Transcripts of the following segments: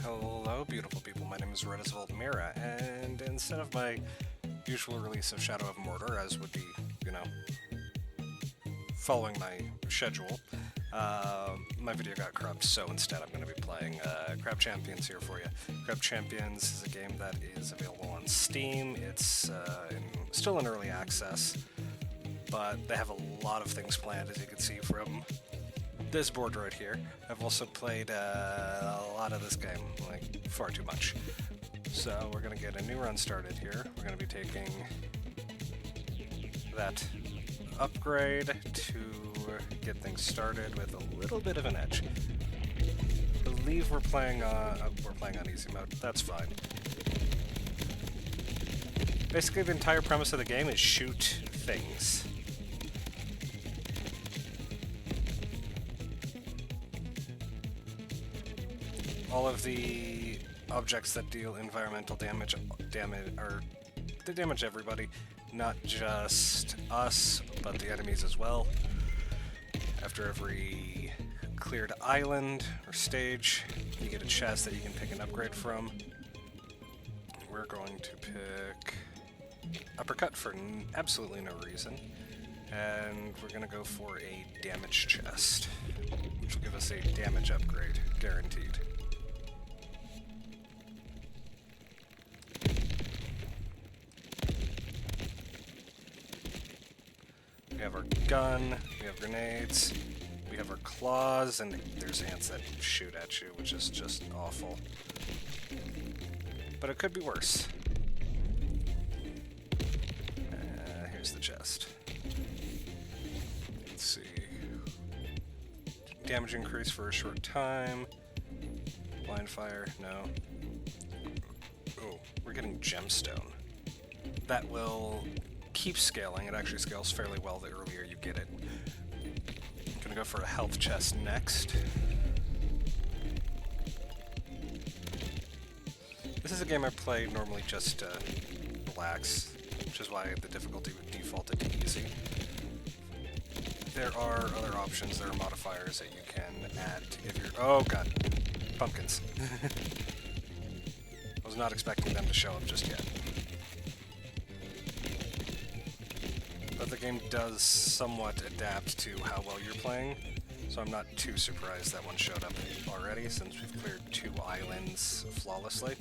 Hello, beautiful people. My name is Redisvold Mira, and instead of my usual release of Shadow of Mordor, as would be, following my schedule, my video got corrupt, so instead I'm going to be playing Crab Champions here for you. Crab Champions is a game that is available on Steam. It's still in early access, but they have a lot of things planned, as you can see from this board right here. I've also played a lot of this game, like far too much. So we're going to get a new run started here. We're going to be taking that upgrade to get things started with a little bit of an edge. I believe we're playing on easy mode. That's fine. Basically, the entire premise of the game is shoot things. All of the objects that deal environmental damage they damage everybody, not just us, but the enemies as well. After every cleared island or stage, you get a chest that you can pick an upgrade from. We're going to pick Uppercut for absolutely no reason, and we're going to go for a damage chest, which will give us a damage upgrade, guaranteed. We have our gun, we have grenades, we have our claws, and there's ants that shoot at you, which is just awful. But it could be worse. Here's the chest. Let's see. Damage increase for a short time. Blind fire, no. Oh, we're getting gemstone. That will keep scaling. It actually scales fairly well the earlier you get it. I'm gonna go for a health chest next. This is a game I play normally just to relax, which is why the difficulty would default it to easy. There are other options, there are modifiers that you can add if you're... Oh god, pumpkins. I was not expecting them to show up just yet. But the game does somewhat adapt to how well you're playing, so I'm not too surprised that one showed up already, since we've cleared 2 islands flawlessly.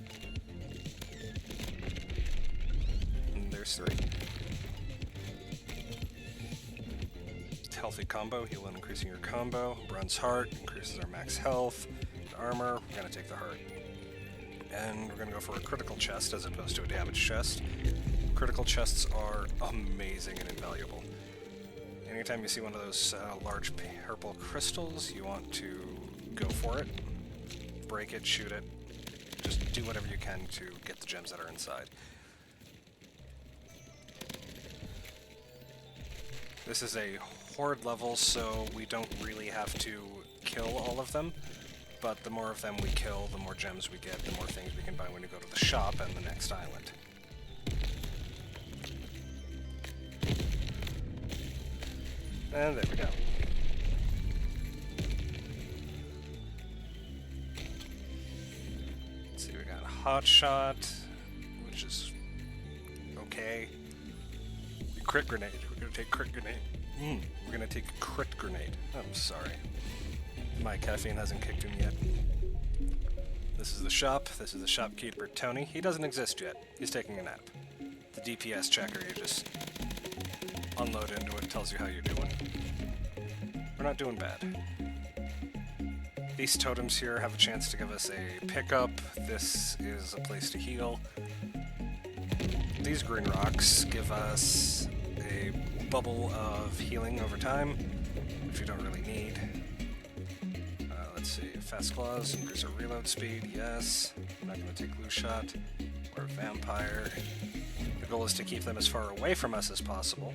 And there's 3. Healthy combo, heal and increasing your combo. Bronze heart increases our max health. Armor, we're going to take the heart. And we're going to go for a critical chest as opposed to a damage chest. Critical chests are amazing and invaluable. Anytime you see one of those large purple crystals, you want to go for it. Break it, shoot it. Just do whatever you can to get the gems that are inside. This is a horde level, so we don't really have to kill all of them. But the more of them we kill, the more gems we get, the more things we can buy when we go to the shop and the next island. And there we go. Let's see, we got a hot shot, which is okay. Crit grenade. We're gonna take crit grenade. We're gonna take crit grenade. I'm sorry. My caffeine hasn't kicked in yet. This is the shop. This is the shopkeeper, Tony. He doesn't exist yet. He's taking a nap. The DPS checker, you just unload into it, tells you how you're doing. We're not doing bad. These totems here have a chance to give us a pickup. This is a place to heal. These green rocks give us a bubble of healing over time, which we don't really need. Let's see, fast claws, increase our reload speed, yes. I'm not going to take blue shot or vampire. The goal is to keep them as far away from us as possible.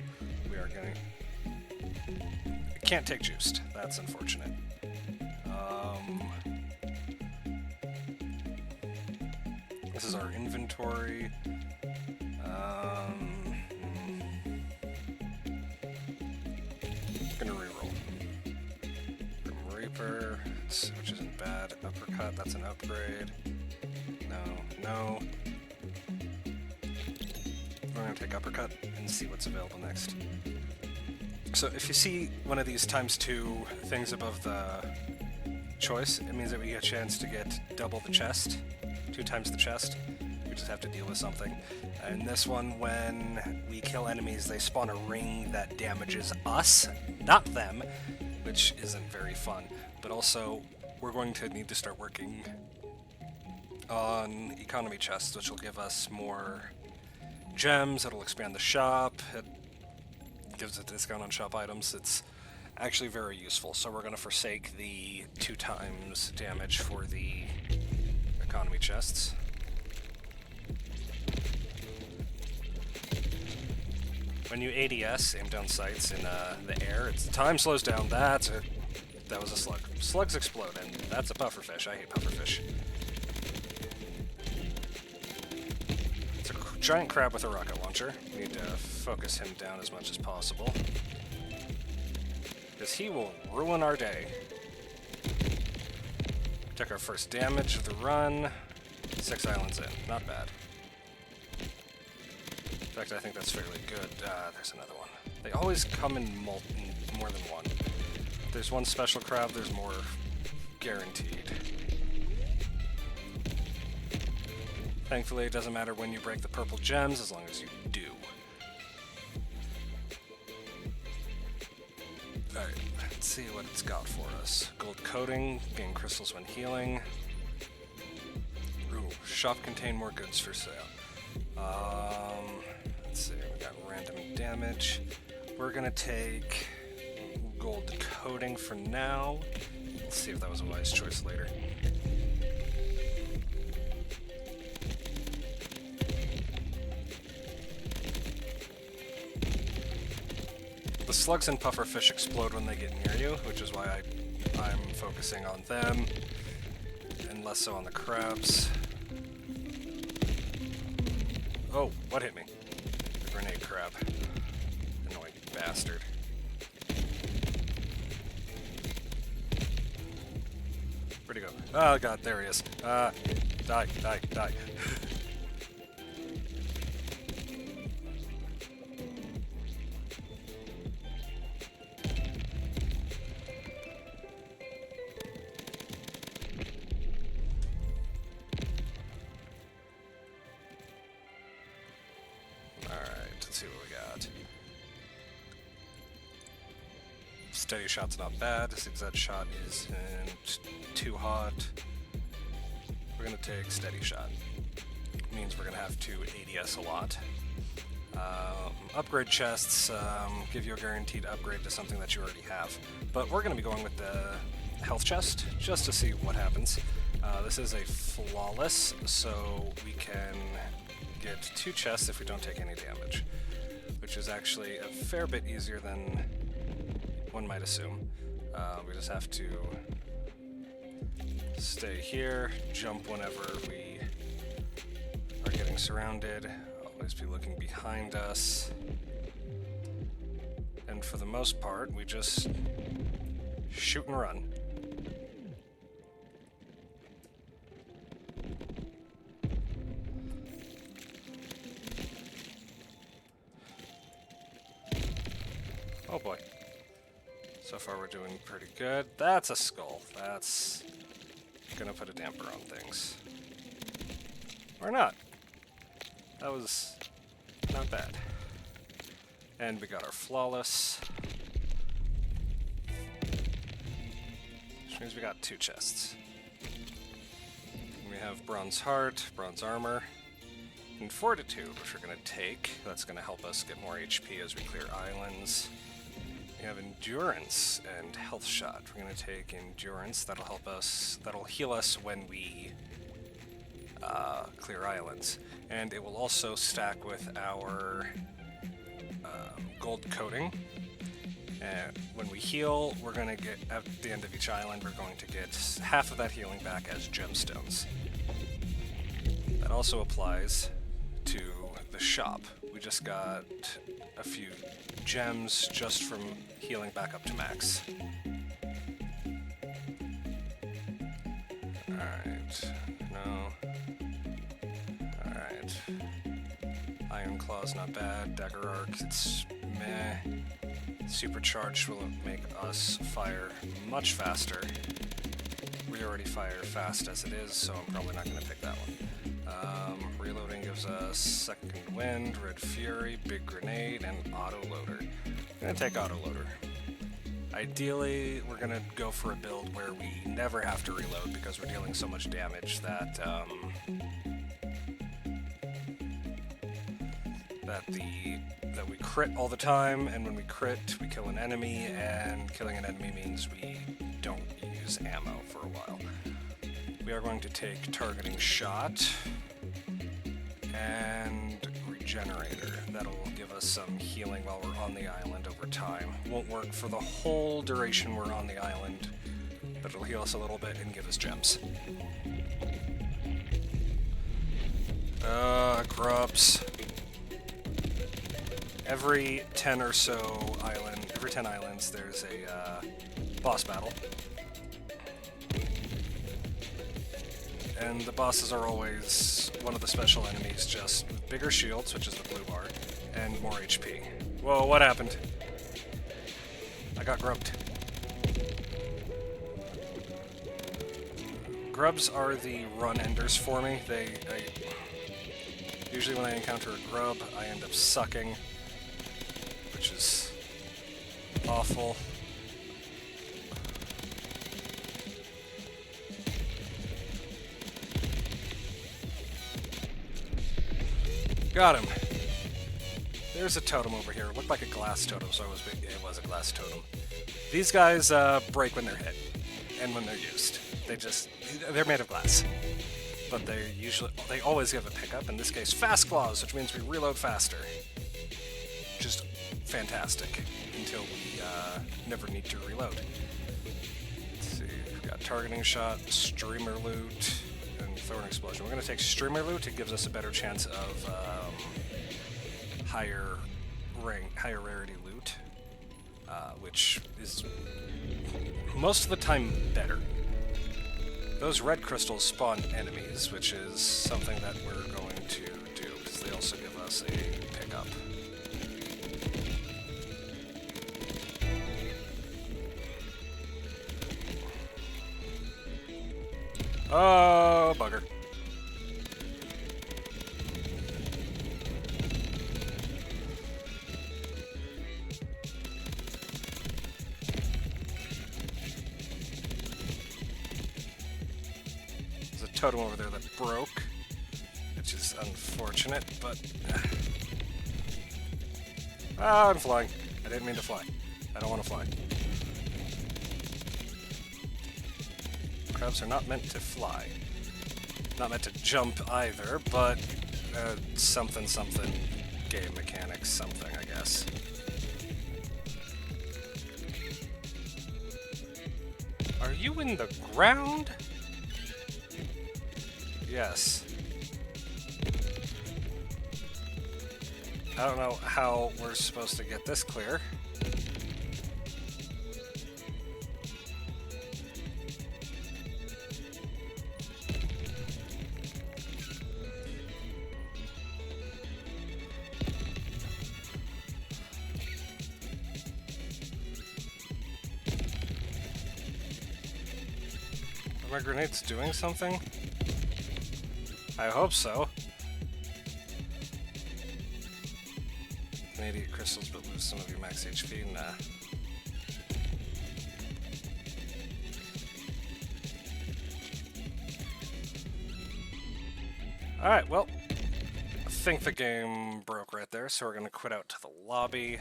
We are going to... Can't take juiced, that's unfortunate. This is our inventory. Gonna reroll. Grim Reaper, which isn't bad. Uppercut, that's an upgrade. no. We're going to take uppercut and see what's available next. So if you see one of these ×2 things above the choice, it means that we get a chance to get double the chest, 2 times the chest. We just have to deal with something. And this one, when we kill enemies, they spawn a ring that damages us, not them, which isn't very fun. But also, we're going to need to start working on economy chests, which will give us more gems. It'll expand the shop. It gives a discount on shop items. It's actually very useful. So we're going to forsake the 2 times damage for the economy chests. When you ADS, aim down sights in the air, time slows down. That was a slug. Slugs explode, and that's a pufferfish. I hate pufferfish. It's a giant crab with a rocket launcher. We need to focus him down as much as possible, because he will ruin our day. Took our first damage of the run. 6 islands in. Not bad. In fact, I think that's fairly good. There's another one. They always come in more than one. If there's one special crab, there's more guaranteed. Thankfully, it doesn't matter when you break the purple gems, as long as you do. Alright, let's see what it's got for us. Gold coating, gain crystals when healing. Ooh, shop contain more goods for sale. Let's see, we got random damage. We're gonna take gold coating for now. Let's see if that was a wise choice later. The slugs and pufferfish explode when they get near you, which is why I'm focusing on them, and less so on the crabs. Oh, what hit me? The grenade crab. Annoying bastard. Where'd he go? Oh god, there he is. Die, die, die. Let's see what we got. Steady shot's not bad. Zigzag shot isn't too hot. We're gonna take steady shot. Means we're gonna have to ADS a lot. Upgrade chests give you a guaranteed upgrade to something that you already have. But we're gonna be going with the health chest just to see what happens. This is a flawless, so we can get 2 chests if we don't take any damage, which is actually a fair bit easier than one might assume. We just have to stay here, jump whenever we are getting surrounded, always be looking behind us, and for the most part, we just shoot and run. Oh boy. So far we're doing pretty good. That's a skull. That's gonna put a damper on things. Or not. That was not bad. And we got our flawless. Which means we got 2 chests. And we have bronze heart, bronze armor, and fortitude, which we're gonna take. That's gonna help us get more HP as we clear islands. We have endurance and health shot. We're going to take endurance. That'll help us. That'll heal us when we clear islands, and it will also stack with our gold coating. And when we heal, we're going to get at the end of each island. We're going to get half of that healing back as gemstones. That also applies to the shop. We just got a few gems just from healing back up to max. Alright, no. Alright. Iron Claw's not bad. Dagger Arc, it's meh. Supercharged will make us fire much faster. We already fire fast as it is, so I'm probably not going to pick that one. Reloading gives us Second Wind, Red Fury, Big Grenade, and Auto-Loader. I'm going to take Auto-Loader. Ideally, we're going to go for a build where we never have to reload because we're dealing so much damage that that we crit all the time, and when we crit, we kill an enemy, and killing an enemy means we don't use ammo for a while. We are going to take Targeting Shot and Regenerator. That'll give us some healing while we're on the island over time. Won't work for the whole duration we're on the island, but it'll heal us a little bit and give us gems. Grubs. Every 10 or so every 10 islands, there's a boss battle. And the bosses are always one of the special enemies, just with bigger shields, which is the blue bar, and more HP. Whoa, what happened? I got grubbed. Grubs are the run enders for me. Usually when I encounter a grub, I end up sucking, which is awful. Got him. There's a totem over here. It looked like a glass totem, so it was a glass totem. These guys break when they're hit, and when they're used. They're made of glass. But they always give a pickup, in this case Fast Claws, which means we reload faster. Just fantastic, until we never need to reload. Let's see, we've got Targeting Shot, Streamer Loot, and Thorn Explosion. We're going to take Streamer Loot. It gives us a better chance of higher rarity loot, which is most of the time better. Those red crystals spawn enemies, which is something that we're going to do, because they also give us a pickup. Oh, bugger. Totem over there that broke, which is unfortunate, but I'm flying. I didn't mean to fly. I don't want to fly. Crabs are not meant to fly. Not meant to jump either, but something game mechanics something, I guess. Are you in the ground? Yes. I don't know how we're supposed to get this clear. Are my grenades doing something? I hope so. 88 crystals, but lose some of your max HP? Nah. Alright, well, I think the game broke right there, so we're going to quit out to the lobby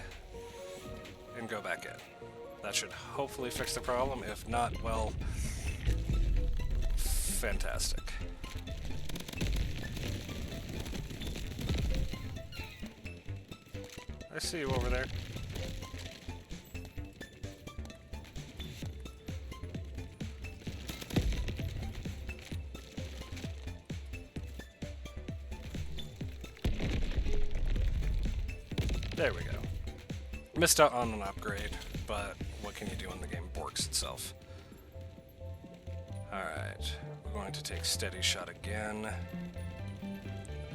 and go back in. That should hopefully fix the problem. If not, well, fantastic. I see you over there. There we go. Missed out on an upgrade, but what can you do when the game borks itself? Alright, we're going to take Steady Shot again.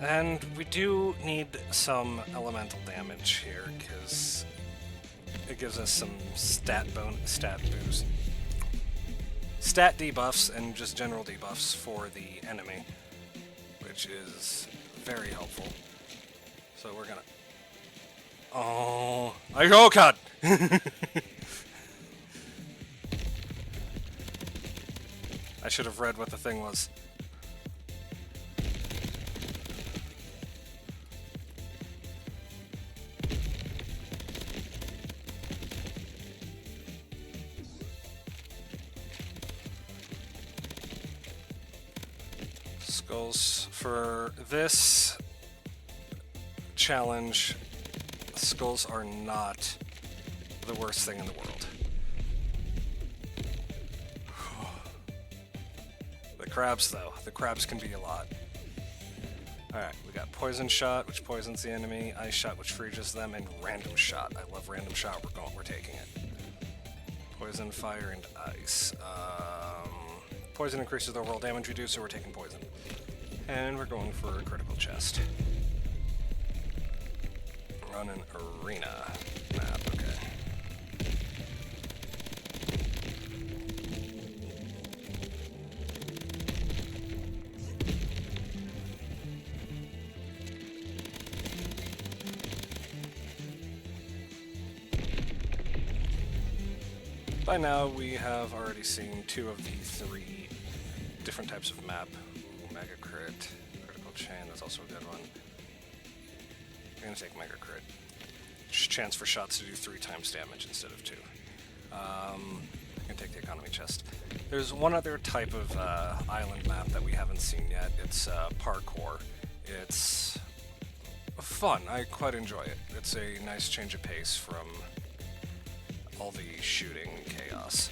And we do need some elemental damage here, because it gives us some stat boost. Stat debuffs and just general debuffs for the enemy, which is very helpful. So we're gonna... Oh god! I should have read what the thing was. Skulls. For this challenge, skulls are not the worst thing in the world. The crabs, though. The crabs can be a lot. Alright, we got Poison Shot, which poisons the enemy, Ice Shot, which freezes them, and Random Shot. I love Random Shot. We're taking it. Poison, Fire, and Ice. Poison increases the overall damage we do, so we're taking poison. And we're going for a critical chest. Run an arena map, okay. By now, we have already seen 2 of the 3 different types of map. Ooh, Mega Crit, Critical Chain, that's also a good one. I'm gonna take Mega Crit. Chance for shots to do 3 times damage instead of 2. I'm gonna take the Economy Chest. There's one other type of island map that we haven't seen yet. It's parkour. It's fun. I quite enjoy it. It's a nice change of pace from all the shooting chaos.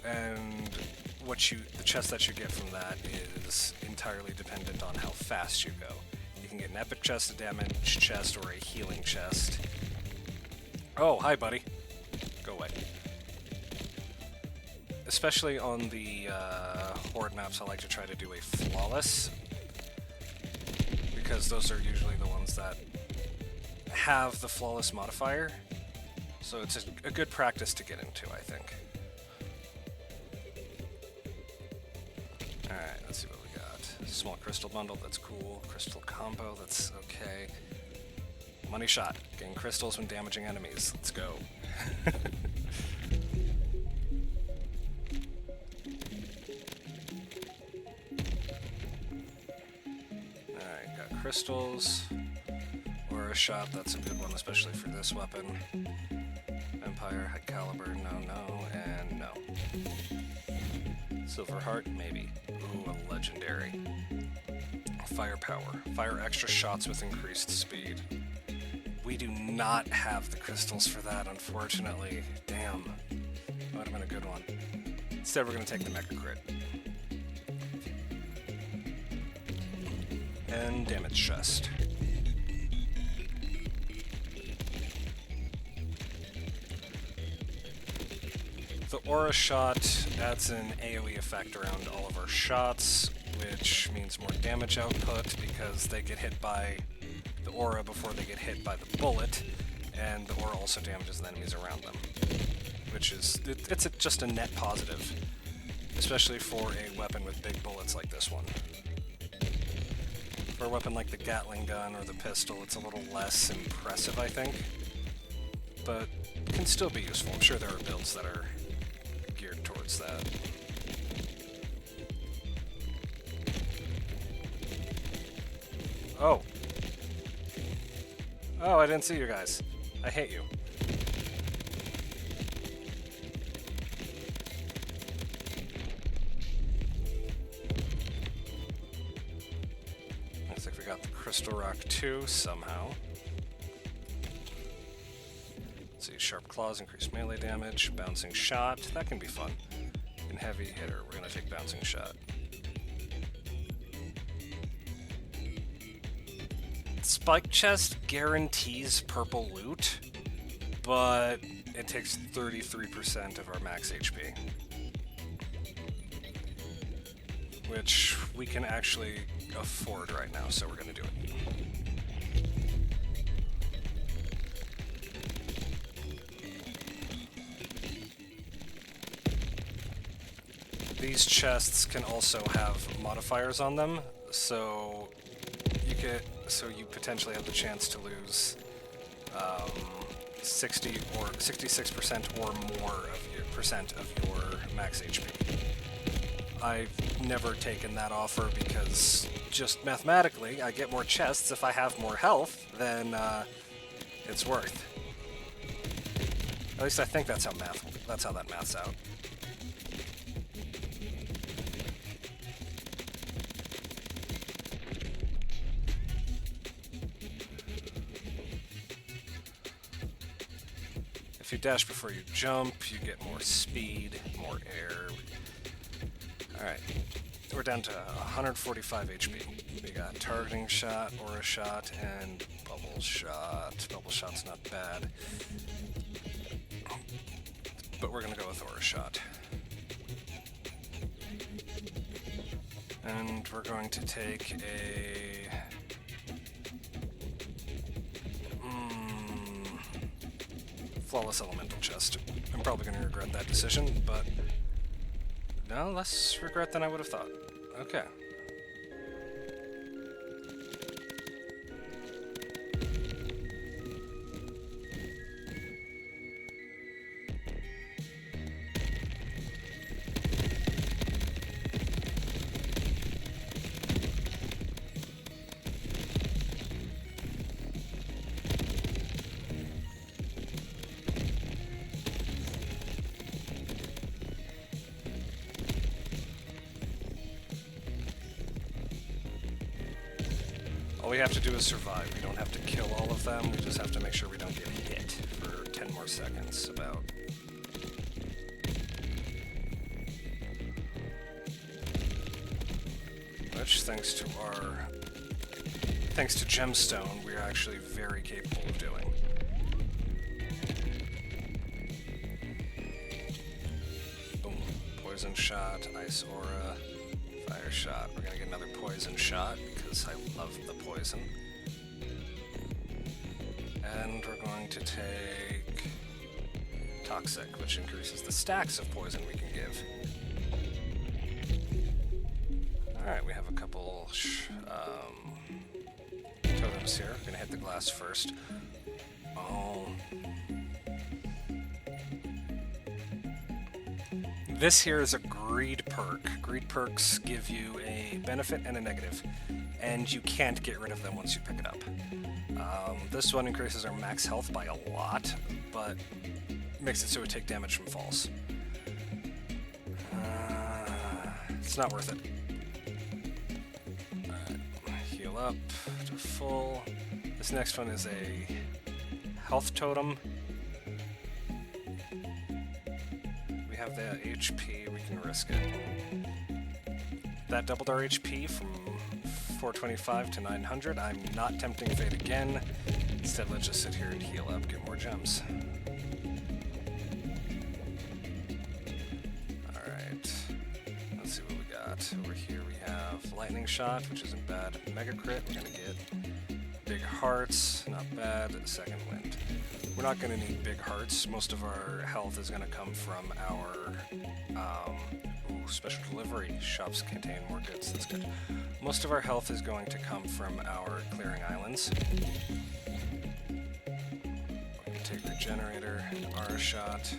And the chest that you get from that is entirely dependent on how fast you go. You can get an epic chest, a damage chest, or a healing chest. Oh, hi buddy. Go away. Especially on the horde maps, I like to try to do a flawless, because those are usually the ones that have the flawless modifier. So it's a good practice to get into, I think. Alright, let's see what we got. Small crystal bundle, that's cool. Crystal combo, that's okay. Money shot, gain crystals when damaging enemies. Let's go. Alright, got crystals. Aura shot, that's a good one, especially for this weapon. Empire, High Caliber, no, and no. Silver Heart, maybe. Ooh, a legendary. Firepower. Fire extra shots with increased speed. We do not have the crystals for that, unfortunately. Damn. That would have been a good one. Instead, we're going to take the Mega Crit. And damage chest. The Aura Shot adds an AoE effect around all of our shots, which means more damage output because they get hit by the aura before they get hit by the bullet, and the aura also damages the enemies around them, which is, it's just a net positive, especially for a weapon with big bullets like this one. For a weapon like the Gatling gun or the pistol, it's a little less impressive, I think, but can still be useful. I'm sure there are builds that are geared towards that. Oh. Oh, I didn't see you guys. I hate you. Looks like we got the Crystal Rock 2 somehow. Let's see, Sharp Claws, increased melee damage, Bouncing Shot, that can be fun. And Heavy Hitter, we're gonna take Bouncing Shot. Spike Chest guarantees purple loot, but it takes 33% of our max HP. which we can actually afford right now, so we're going to do it. These chests can also have modifiers on them, so you potentially have the chance to lose 60 or 66% or more of your max HP. I've never taken that offer because just mathematically, I get more chests if I have more health, then it's worth. At least I think that's how that maths out. If you dash before you jump, you get more speed, more air. Alright, we're down to 145 HP. We got targeting shot, aura shot, and bubble shot. Bubble shot's not bad. But we're gonna go with aura shot. And we're going to take a... flawless elemental chest. I'm probably going to regret that decision, but no less regret than I would have thought. Okay. All we have to do is survive. We don't have to kill all of them, we just have to make sure we don't get hit for 10 more seconds, about. Which, thanks to Gemstone, we're actually very capable of doing. Boom. Poison shot, ice aura, fire shot. We're gonna get another poison shot, because I love the poison. And we're going to take Toxic, which increases the stacks of poison we can give. Alright, we have a couple totems here. We're gonna hit the glass first. Oh. This here is a greed perk. Greed perks give you a benefit and a negative, and you can't get rid of them once you pick it up. This one increases our max health by a lot, but makes it so we take damage from falls. It's not worth it. Heal up to full. This next one is a health totem. We have the HP, we can risk it. That doubled our HP from 425 to 900. I'm not tempting fate again. Instead, let's just sit here and heal up, get more gems. Alright. Let's see what we got. Over here we have lightning shot, which isn't bad. Mega crit, we're gonna get big hearts, not bad. Second wind. We're not gonna need big hearts. Most of our health is gonna come from our special delivery. Shops contain more goods, that's good. Most of our health is going to come from our clearing islands. We can take regenerator, aura shot.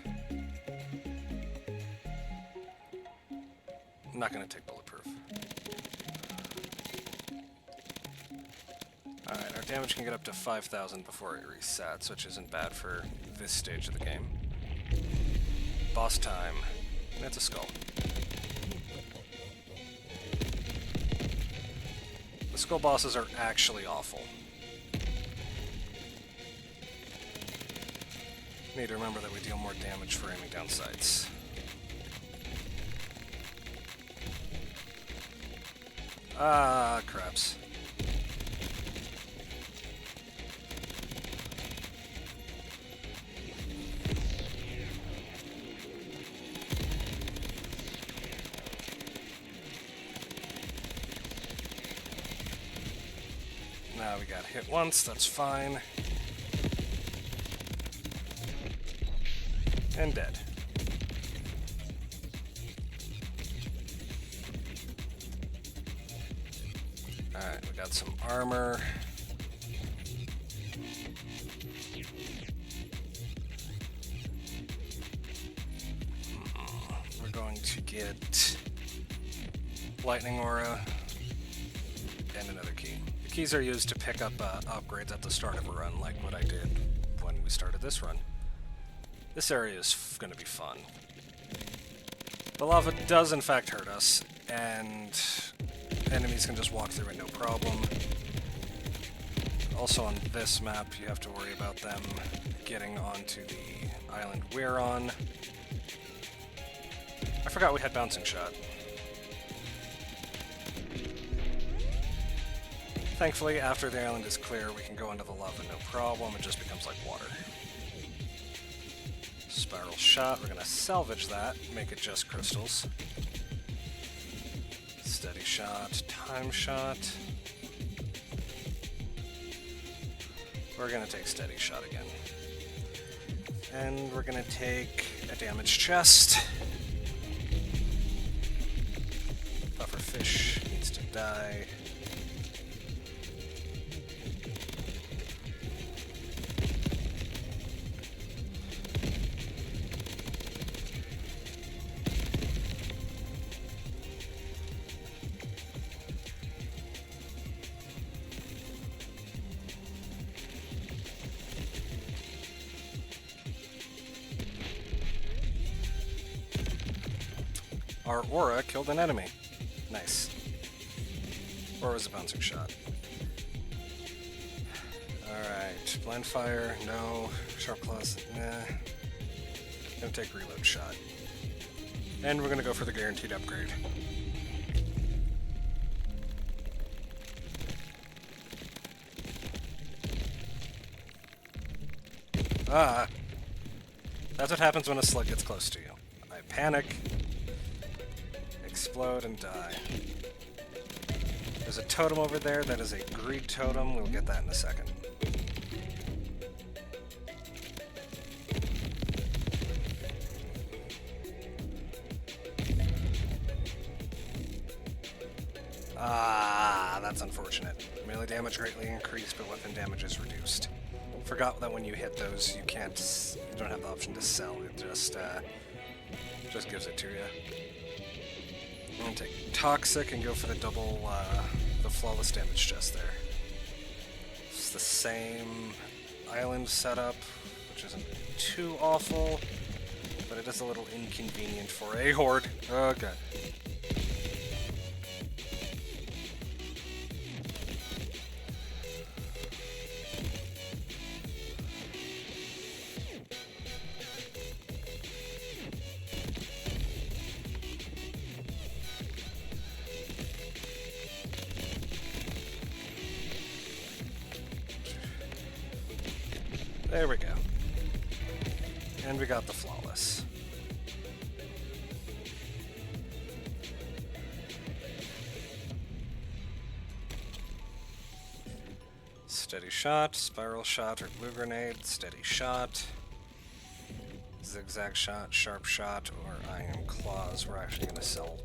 I'm not gonna take bulletproof. Alright, our damage can get up to 5,000 before it resets, which isn't bad for this stage of the game. Boss time. That's a skull. The skull bosses are actually awful. Need to remember that we deal more damage for aiming down sights. Ah, craps. We got hit once, that's fine. And dead. Alright, we got some armor. We're going to get lightning aura and another key. The keys are used to pick up upgrades at the start of a run, like what I did when we started this run. This area is going to be fun. The lava does in fact hurt us, and enemies can just walk through it no problem. Also on this map, you have to worry about them getting onto the island we're on. I forgot we had bouncing shot. Thankfully, after the island is clear, we can go into the lava no problem. It just becomes like water. Spiral shot, we're gonna salvage that, make it just crystals. Steady shot, time shot. We're gonna take steady shot again. And we're gonna take a damaged chest. Pufferfish needs to die. Our aura killed an enemy. Nice. Or was a bouncing shot. Alright, blind fire, no. Sharp claws, nah. Gonna take reload shot. And we're gonna go for the guaranteed upgrade. Ah! That's what happens when a slug gets close to you. I panic, explode, and die. There's a totem over there that is a greed totem. We'll get that in a second. Ah, that's unfortunate. Melee damage greatly increased, but weapon damage is reduced. Forgot that when you hit those, you don't have the option to sell. It just gives it to you. I'm gonna take Toxic and go for the double, the flawless damage chest there. It's the same island setup, which isn't too awful, but it is a little inconvenient for a horde. Oh god. There we go. And we got the flawless. Steady shot, spiral shot, or blue grenade, steady shot, zigzag shot, sharp shot, or iron claws. We're actually going to sell.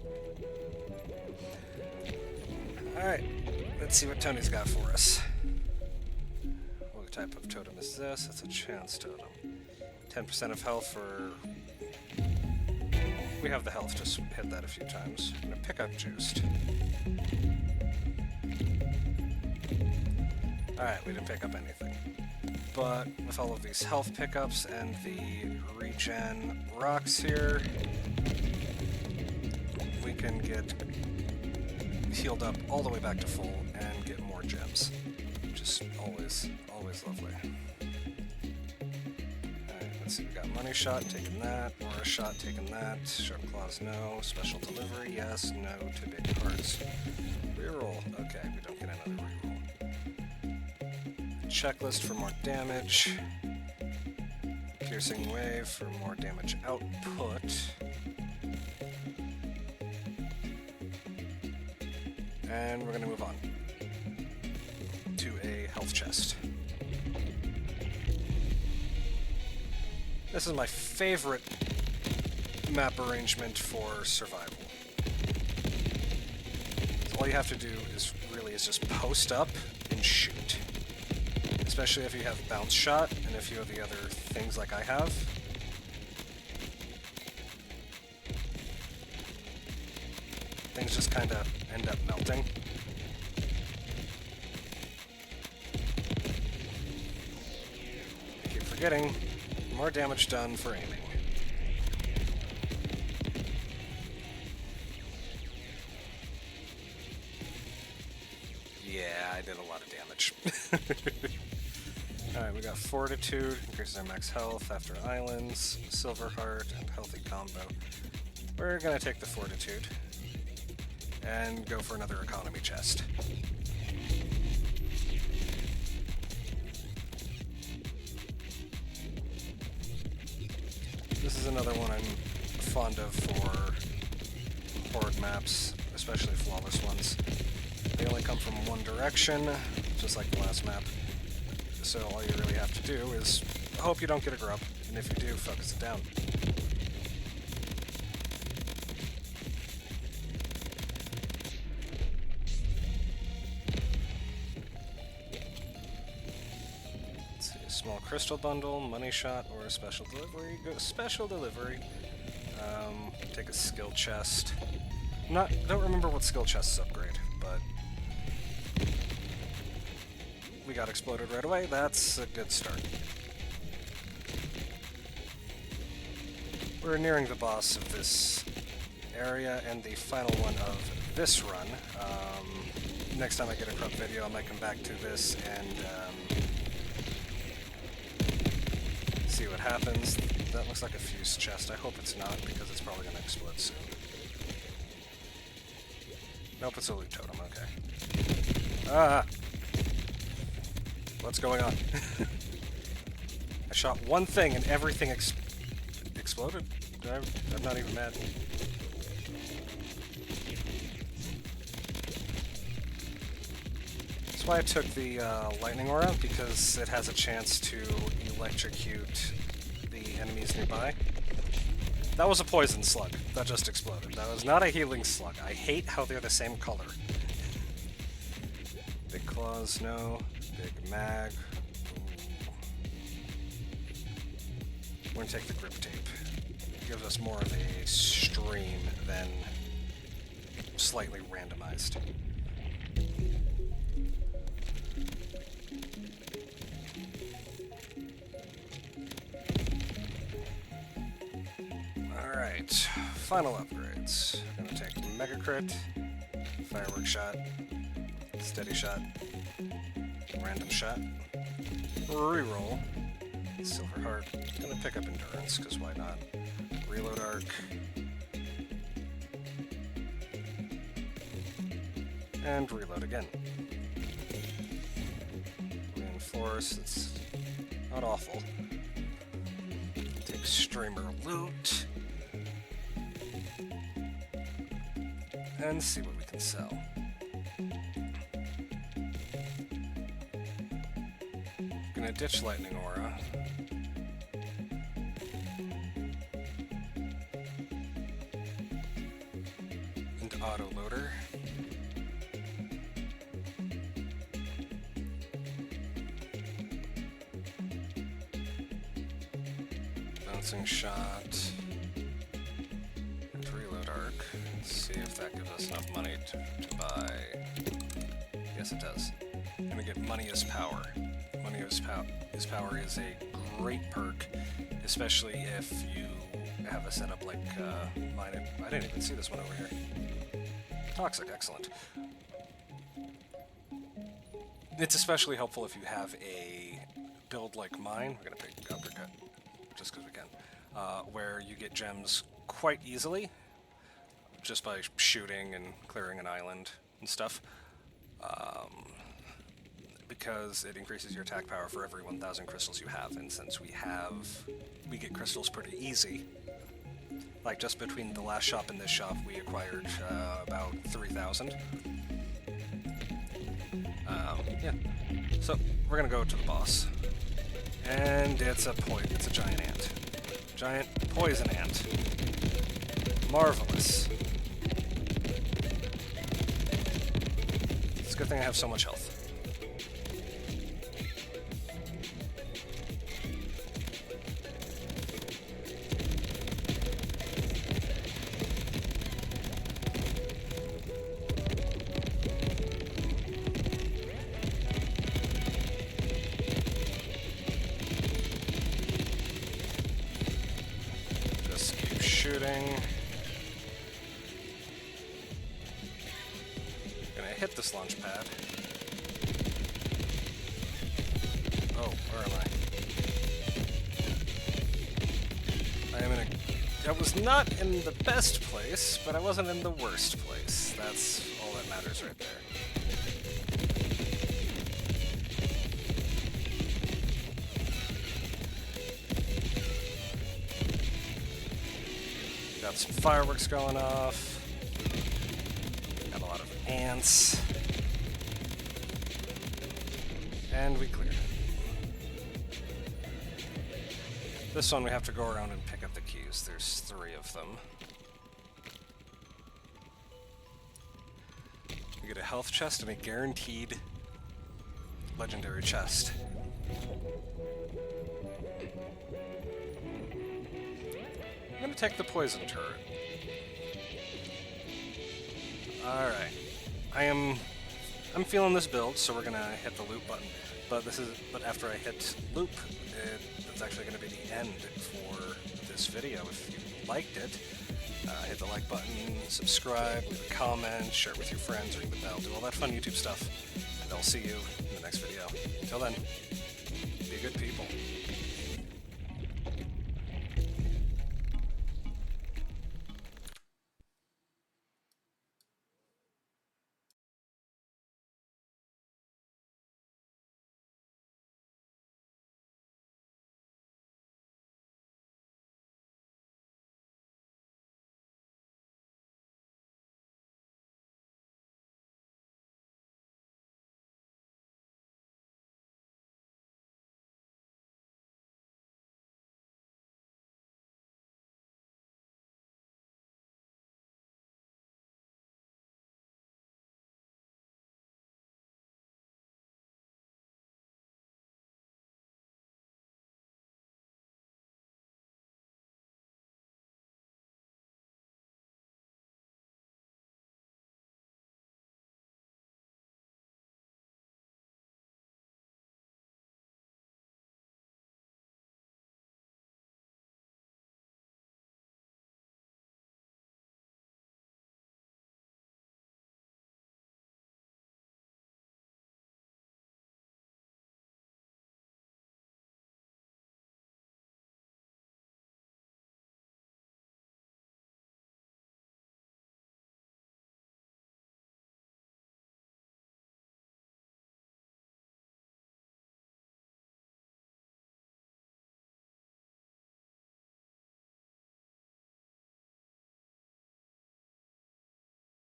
Alright, let's see what Tony's got for us. What type of totem is this? It's a chance totem. 10% of health for... We have the health, just hit that a few times. I'm gonna pick up Juiced. Alright, we didn't pick up anything. But with all of these health pickups and the regen rocks here, we can get healed up all the way back to full and get more gems. Just always lovely. Alright, let's see, we got Money Shot, taking that, Aura Shot, taking that, Sharp Claws, no, Special Delivery, yes, no, to big hearts. Reroll, okay, we don't get another reroll. Checklist for more damage. Piercing Wave for more damage output. And we're gonna move on to a health chest. This is my favorite map arrangement for survival. So all you have to do is just post up and shoot. Especially if you have bounce shot and a few of the other things like I have. Things just kind of end up melting. I keep forgetting, more damage done for aiming. Yeah, I did a lot of damage. Alright, we got Fortitude, increases our max health after islands, Silver Heart, and Healthy Combo. We're gonna take the Fortitude and go for another economy chest. This is another one I'm fond of for horde maps, especially flawless ones. They only come from one direction, just like the last map. So all you really have to do is hope you don't get a grub, and if you do, focus it down. Let's see, small crystal bundle, money shot, or a special delivery. Go special delivery. Take a skill chest. Don't remember what skill chests upgrade, but we got exploded right away. That's a good start. We're nearing the boss of this area and the final one of this run. Next time I get a Crump video, I might come back to this and see what happens. That looks like a fused chest. I hope it's not, because it's probably going to explode soon. Nope, it's a loot totem, okay. Ah! What's going on? I shot one thing and everything exploded? I'm not even mad. That's why I took the lightning aura, because it has a chance to electrocute the enemies nearby. That was a poison slug that just exploded. That was not a healing slug. I hate how they're the same color. Big claws, no. Big mag. Ooh. We're gonna take the grip tape. It gives us more of a stream than slightly randomized. Alright, final upgrades. I'm gonna take Mega Crit, Firework Shot, Steady Shot, Random Shot, Reroll, Silver Heart. Gonna pick up Endurance, because why not? Reload Arc. And reload again. Reinforce, it's not awful. Take Streamer Loot. And see what we can sell. Gonna ditch Lightning Aura. And Auto Loader. Bouncing Shot. And Reload Arc. Let's see if that gives us enough money to buy. Yes, it does. I'm gonna get Money is Power. Money is Power is a great perk, especially if you have a setup like mine. I didn't even see this one over here. Toxic, excellent. It's especially helpful if you have a build like mine. We're gonna pick Uppercut, just because we can, where you get gems quite easily, just by shooting and clearing an island and stuff. Because it increases your attack power for every 1,000 crystals you have, and since we get crystals pretty easy, like just between the last shop and this shop we acquired about 3,000. Yeah. So we're gonna go to the boss, and it's a giant ant, giant poison ant. Marvelous. It's a good thing I have so much health. Just keep shooting. Gonna hit this launch pad. Oh, where am I? I am in a... I was not in the best place, but I wasn't in the worst place. That's all that matters right there. Got some fireworks going off. Got a lot of ants. And we cleared it. This one we have to go around and pick up the keys. There's 3 of them. We get a health chest and a guaranteed legendary chest. I'm gonna take the poison turret. Alright. I'm feeling this build, so we're gonna hit the loop button. But after I hit loop, it's actually gonna be the end for this video. If you liked it, hit the like button, subscribe, leave a comment, share it with your friends, ring the bell, do all that fun YouTube stuff. And I'll see you in the next video. Until then, be good people.